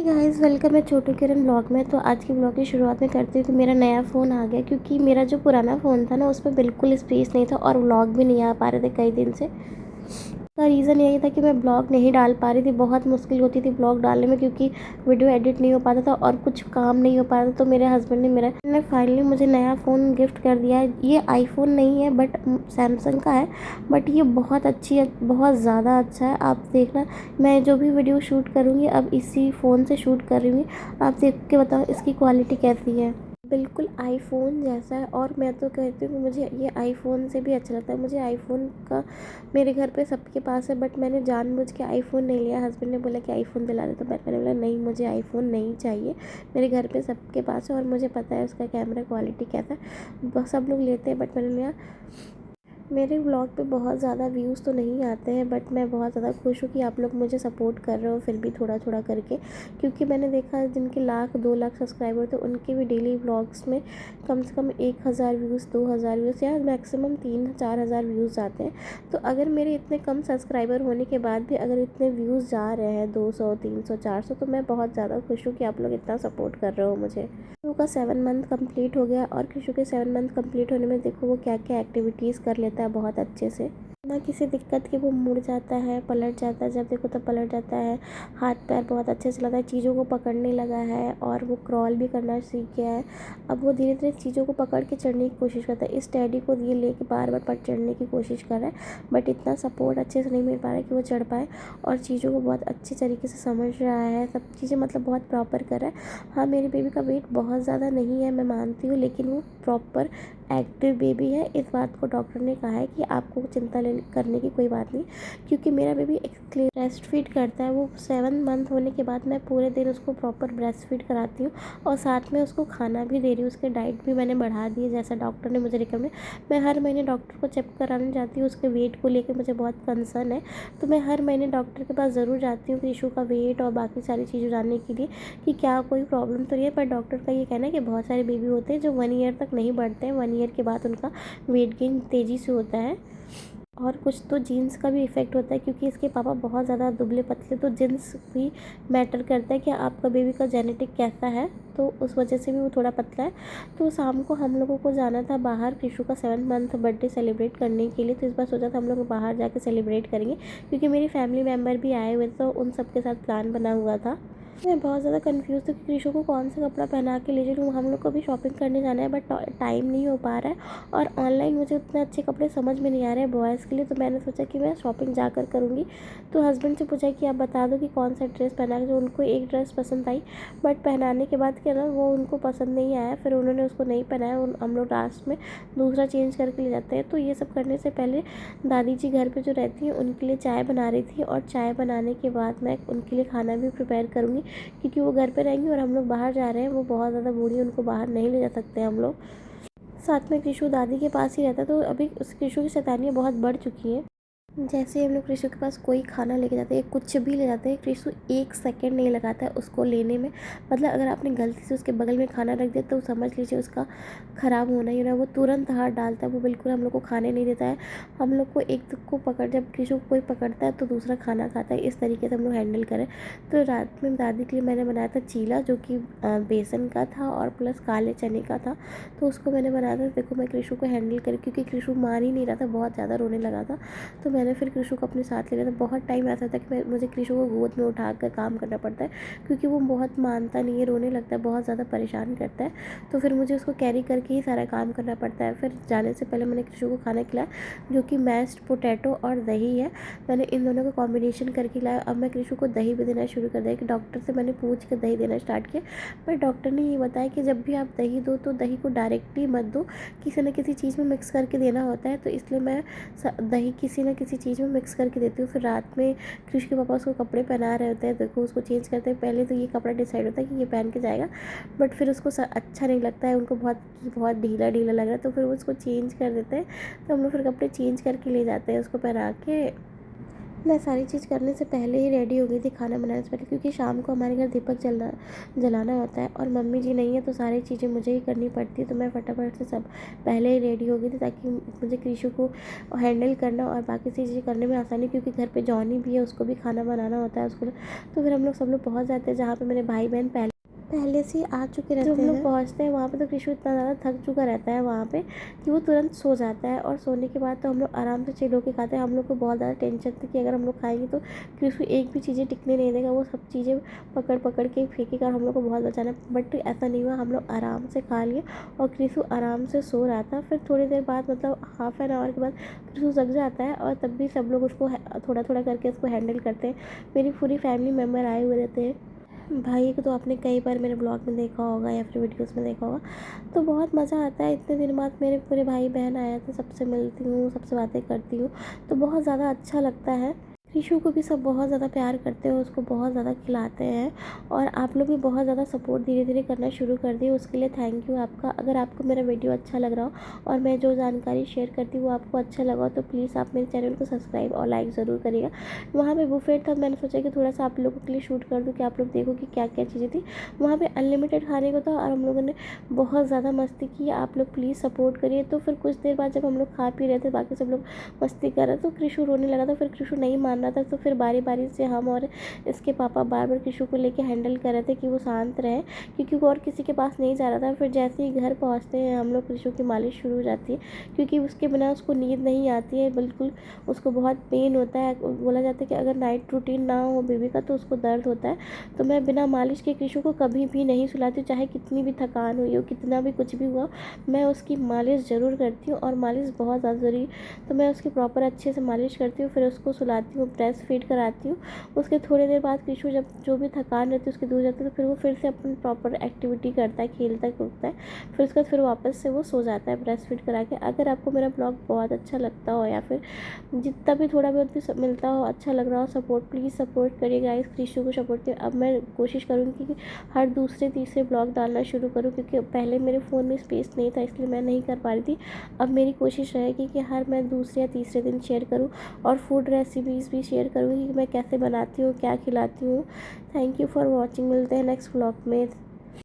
Guys, welcome है छोटू किरण blog में। तो आज की ब्लॉग की शुरुआत में करती हूँ कि मेरा नया फ़ोन आ गया, क्योंकि मेरा जो पुराना फ़ोन था ना, उसमें बिल्कुल स्पेस नहीं था और व्लॉग भी नहीं आ पा रहे थे कई दिन से। का रीज़न यही था कि मैं ब्लॉग नहीं डाल पा रही थी। बहुत मुश्किल होती थी ब्लॉग डालने में, क्योंकि वीडियो एडिट नहीं हो पाता था और कुछ काम नहीं हो पाता। तो मेरे हस्बैंड ने फाइनली मुझे नया फ़ोन गिफ्ट कर दिया है। ये आईफ़ोन नहीं है, बट सैमसंग का है। बट ये बहुत अच्छी है, बहुत ज़्यादा अच्छा है। आप देखना, मैं जो भी वीडियो शूट करूँगी अब इसी फ़ोन से शूट कर रही हूँ। आप देख के बताओ इसकी क्वालिटी कैसी है। बिल्कुल आईफ़ोन जैसा है। और मैं तो कहती हूँ कि मुझे ये आईफ़ोन से भी अच्छा लगता है। मुझे आईफ़ोन का, मेरे घर पे सबके पास है, बट मैंने जानबूझ के आईफ़ोन नहीं लिया। हस्बैंड ने बोला कि आईफ़ोन दिला दे, तो मैंने बोला नहीं, मुझे आईफ़ोन नहीं चाहिए। मेरे घर पे सबके पास है और मुझे पता है उसका कैमरा क्वालिटी कैसा है। सब लोग लेते हैं, बट मैंने लिया। मेरे व्लॉग पे बहुत ज़्यादा व्यूज़ तो नहीं आते हैं, बट मैं बहुत ज़्यादा खुश हूँ कि आप लोग मुझे सपोर्ट कर रहे हो, फिर भी थोड़ा थोड़ा करके। क्योंकि मैंने देखा जिनके 1,00,000 2,00,000 सब्सक्राइबर थे, उनके भी डेली व्लॉग्स में कम से कम 1,000 व्यूज़, 2,000 व्यूज़ या मैक्सिमम 3-4 हज़ार व्यूज़ आते हैं। तो अगर मेरे इतने कम सब्सक्राइबर होने के बाद भी अगर इतने व्यूज़ जा रहे हैं 200, 300, 400, तो मैं बहुत ज़्यादा खुश हूँ कि आप लोग इतना सपोर्ट कर रहे हो मुझे। कृषु का 7 मंथ कंप्लीट हो गया, और कृषु के 7 मंथ कंप्लीट होने में देखो वो क्या क्या एक्टिविटीज़ कर लेता है बहुत अच्छे से। ना किसी दिक्कत के वो मुड़ जाता है, पलट जाता है, जब देखो तब पलट जाता है। हाथ पैर बहुत अच्छे से चलाता है, चीज़ों को पकड़ने लगा है और वो क्रॉल भी करना सीख गया है। अब वो धीरे धीरे चीज़ों को पकड़ के चढ़ने की कोशिश करता है। इस टैडी को ये लेके बार बार पर चढ़ने की कोशिश कर रहा है, बट इतना सपोर्ट अच्छे से नहीं मिल पा रहा है कि वो चढ़ पाए। और चीज़ों को बहुत अच्छे तरीके से समझ रहा है, सब चीज़ें मतलब बहुत प्रॉपर कर रहा है। हाँ, मेरे बेबी का वेट बहुत ज़्यादा नहीं है, मैं मानती हूँ, लेकिन वो प्रॉपर एक्टिव बेबी है। इस बात को डॉक्टर ने कहा है कि आपको चिंता करने की कोई बात नहीं, क्योंकि मेरा बेबी एक्सक्लूसिव ब्रेस्ट फीड करता है। वो 7 मंथ होने के बाद मैं पूरे दिन उसको प्रॉपर ब्रेस्ट फीड कराती हूँ और साथ में उसको खाना भी दे रही हूँ। उसके डाइट भी मैंने बढ़ा दी है, जैसा डॉक्टर ने मुझे रिकमेंड। मैं हर महीने डॉक्टर को चेक कराने जाती हूँ। उसके वेट को लेकर मुझे बहुत कंसर्न है, तो मैं हर महीने डॉक्टर के पास ज़रूर जाती हूँ इशू का वेट और बाकी सारी चीज़ें जानने के लिए कि क्या कोई प्रॉब्लम तो नहीं है। पर डॉक्टर का ये कहना है कि बहुत सारे बेबी होते हैं जो 1 ईयर तक नहीं बढ़ते हैं, 1 ईयर के बाद उनका वेट गेन तेज़ी से होता है। और कुछ तो जीन्स का भी इफ़ेक्ट होता है, क्योंकि इसके पापा बहुत ज़्यादा दुबले पतले, तो जीन्स भी मैटर करता है कि आपका बेबी का जेनेटिक कैसा है। तो उस वजह से भी वो थोड़ा पतला है। तो शाम को हम लोगों को जाना था बाहर कृषु का 7 मंथ बर्थडे सेलिब्रेट करने के लिए। तो इस बार सोचा था हम लोग बाहर जाके सेलिब्रेट करेंगे, क्योंकि मेरी फैमिली मेम्बर भी आए हुए थे, तो उन सब के साथ प्लान बना हुआ था। मैं बहुत ज़्यादा कंफ्यूज थी कि कृषु को कौन सा कपड़ा पहना के ले चलूँ। हम लोग को भी शॉपिंग करने जाना है, बट टाइम नहीं हो पा रहा है, और ऑनलाइन मुझे उतने अच्छे कपड़े समझ में नहीं आ रहे हैं बॉयज़ के लिए। तो मैंने सोचा कि मैं शॉपिंग जाकर करूँगी। तो हस्बैंड से पूछा कि आप बता दो कि कौन सा ड्रेस पहना के। जो उनको एक ड्रेस पसंद आई, बट पहनाने के बाद क्या ना, वो उनको पसंद नहीं आया, फिर उन्होंने उसको नहीं पहनाया। हम लोग लास्ट में दूसरा चेंज करके ले जाते हैं। तो ये सब करने से पहले दादी जी घर पे जो रहती हैं उनके लिए चाय बना रही थी, और चाय बनाने के बाद मैं उनके लिए खाना भी प्रिपेयर करूँगी, क्योंकि वो घर पे रहेंगी और हम लोग बाहर जा रहे हैं। वो बहुत ज़्यादा बूढ़ी, उनको बाहर नहीं ले जा सकते हम लोग। साथ में कृषु दादी के पास ही रहता है, तो अभी उस कृषु की शैतानियाँ बहुत बढ़ चुकी हैं। जैसे हम लोग कृषु के पास कोई खाना लेके जाते हैं, कुछ भी ले जाते हैं, कृषु 1 सेकंड नहीं लगाता है उसको लेने में। मतलब अगर आपने गलती से उसके बगल में खाना रख दिया, तो समझ लीजिए उसका ख़राब होना ही होना है। वो तुरंत हाथ डालता है, वो बिल्कुल हम लोग को खाने नहीं देता है। हम लोग को एक को पकड़, जब कृषु को कोई पकड़ता है तो दूसरा खाना खाता है। इस तरीके से हम लोग हैंडल करें। तो रात में दादी के लिए मैंने बनाया था चीला, जो कि बेसन का था और प्लस काले चने का था। तो उसको मैंने बनाया था। देखो मैं कृषु को हैंडल करी, क्योंकि कृषु मान ही नहीं रहा था, बहुत ज़्यादा रोने लगा था। तो मैंने फिर कृषु को अपने साथ ले लिया था। बहुत टाइम ऐसा था कि मुझे कृषु को गोद में उठा कर काम करना पड़ता है, क्योंकि वो बहुत मानता नहीं है, रोने लगता है, बहुत ज़्यादा परेशान करता है। तो फिर मुझे उसको कैरी करके ही सारा काम करना पड़ता है। फिर जाने से पहले मैंने कृषु को खाना खिलाया, जो कि मैश्ड पोटैटो और दही है। मैंने इन दोनों का कॉम्बिनेशन करके लाया। अब मैं कृषु को दही भी देना शुरू कर दिया, कि डॉक्टर से मैंने पूछ कर दही देना स्टार्ट किया। पर डॉक्टर ने ये बताया कि जब भी आप दही दो, तो दही को डायरेक्टली मत दो, किसी न किसी चीज़ में मिक्स करके देना होता है। तो इसलिए मैं दही किसी न किसी चीज़ में मिक्स करके देती हूँ। फिर रात में कृष के पापा उसको कपड़े पहना रहे होते हैं, देखो उसको चेंज करते हैं। पहले तो ये कपड़ा डिसाइड होता है कि ये पहन के जाएगा, बट फिर उसको अच्छा नहीं लगता है, उनको बहुत बहुत ढीला ढीला लग रहा है, तो फिर वो उसको चेंज कर देते हैं। तो हम लोग फिर कपड़े चेंज करके ले जाते हैं उसको पहना के। मैं सारी चीज़ करने से पहले ही रेडी हो गई थी, खाना बनाने से पहले, क्योंकि शाम को हमारे घर दीपक जलाना होता है और मम्मी जी नहीं है तो सारी चीज़ें मुझे ही करनी पड़ती है। तो मैं फटाफट से सब पहले ही रेडी हो गई थी ताकि मुझे कृषु को हैंडल करना और बाकी चीज़ें करने में आसानी, क्योंकि घर पे जॉनी भी है, उसको भी खाना बनाना होता है उसको। तो फिर हम लोग सब लोग पहुँच जाते हैं जहाँ पे मेरे भाई बहन पहले से ही आ चुके रहते हैं। जब हम लोग पहुँचते हैं वहाँ पे तो कृषु इतना ज़्यादा थक चुका रहता है वहाँ पे कि वो तुरंत सो जाता है, और सोने के बाद तो हम लोग आराम से चिल होके खाते हैं। हम लोग को बहुत ज़्यादा टेंशन थी कि अगर हम लोग खाएंगे तो कृषु एक भी चीज़ें टिकने नहीं देगा, वो सब चीज़ें पकड़ पकड़ के फेंकेगा और हम लोग को बहुत बचाना। बट ऐसा नहीं हुआ, हम लोग आराम से खा लिए और कृषु आराम से सो रहा था। फिर थोड़ी देर बाद, मतलब हाफ एन आवर के बाद कृषु जग जाता है और तब भी सब लोग उसको थोड़ा थोड़ा करके उसको हैंडल करते हैं। मेरी पूरी फैमिली मेम्बर आए हुए रहते हैं। भाई को तो आपने कई बार मेरे ब्लॉग में देखा होगा या फिर वीडियोस में देखा होगा। तो बहुत मज़ा आता है, इतने दिन बाद मेरे पूरे भाई बहन आए थे, सबसे मिलती हूँ, सबसे बातें करती हूँ, तो बहुत ज़्यादा अच्छा लगता है। कृषु को भी सब बहुत ज़्यादा प्यार करते हैं, उसको बहुत ज़्यादा खिलाते हैं, और आप लोग भी बहुत ज़्यादा सपोर्ट धीरे धीरे करना शुरू कर दिए, उसके लिए थैंक यू आपका। अगर आपको मेरा वीडियो अच्छा लग रहा हो और मैं जो जानकारी शेयर करती हूँ वो आपको अच्छा लगा हो तो प्लीज़ आप मेरे चैनल को सब्सक्राइब और लाइक ज़रूर करिएगा। वहाँ पे बुफेट था, मैंने सोचा कि थोड़ा सा आप लोगों के लिए शूट कर दूँ कि आप लोग देखो कि क्या क्या चीज़ें थी। वहाँ पे अनलिमिटेड खाने को था और हम लोगों ने बहुत ज़्यादा मस्ती की। आप लोग प्लीज़ सपोर्ट करिए। तो फिर कुछ देर बाद जब हम लोग खा पी रहे थे, बाकी सब लोग मस्ती कर रहे थे, तो कृषु रोने लगा था। फिर कृषु नहीं मान रहा था, तो फिर बारी बारी से हम और इसके पापा बार बार कृषु को लेके हैंडल कर रहे थे कि वो शांत रहे, क्योंकि वो और किसी के पास नहीं जा रहा था। फिर जैसे ही घर पहुँचते हैं हम लोग, कृषु की मालिश शुरू हो जाती है, क्योंकि उसके बिना उसको नींद नहीं आती है बिल्कुल। उसको बहुत पेन होता है, बोला जाता है कि अगर नाइट रूटीन ना हो बेबी का तो उसको दर्द होता है। तो मैं बिना मालिश के कृषु को कभी भी नहीं सुलाती, चाहे कितनी भी थकान हुई हो, कितना भी कुछ भी हुआ, मैं उसकी मालिश ज़रूर करती हूँ, और मालिश बहुत ज़्यादा ज़रूरी। तो मैं उसकी प्रॉपर अच्छे से मालिश करती हूँ, फिर उसको सुलाती हूँ, ब्रेस्ट फीड कराती हूँ। उसके थोड़ी देर बाद कृषु जब जो भी थकान रहती है उसकी दूर जाती है, तो फिर वो फिर से अपनी प्रॉपर एक्टिविटी करता है, खेलता है, कूदता है। फिर उसके बाद फिर वापस से वो सो जाता है ब्रेस्ट फीड करा के। अगर आपको मेरा ब्लॉग बहुत अच्छा लगता हो या फिर जितना भी थोड़ा बहुत भी मिलता हो, अच्छा लग रहा हो, सपोर्ट प्लीज़ सपोर्ट करिएगा, इस कृषु को सपोर्ट करिए। अब मैं कोशिश करूँगी कि हर दूसरे तीसरे ब्लॉग डालना शुरू करूँ, क्योंकि पहले मेरे फ़ोन में स्पेस नहीं था इसलिए मैं नहीं कर पा रही थी। अब मेरी कोशिश रहेगी कि हर मैं दूसरे या तीसरे दिन शेयर करूँ, और फूड रेसिपीज़ भी शेयर करूँगी कि मैं कैसे बनाती हूँ, क्या खिलाती हूँ। Thank you for watching. मिलते हैं नेक्स्ट व्लॉग में।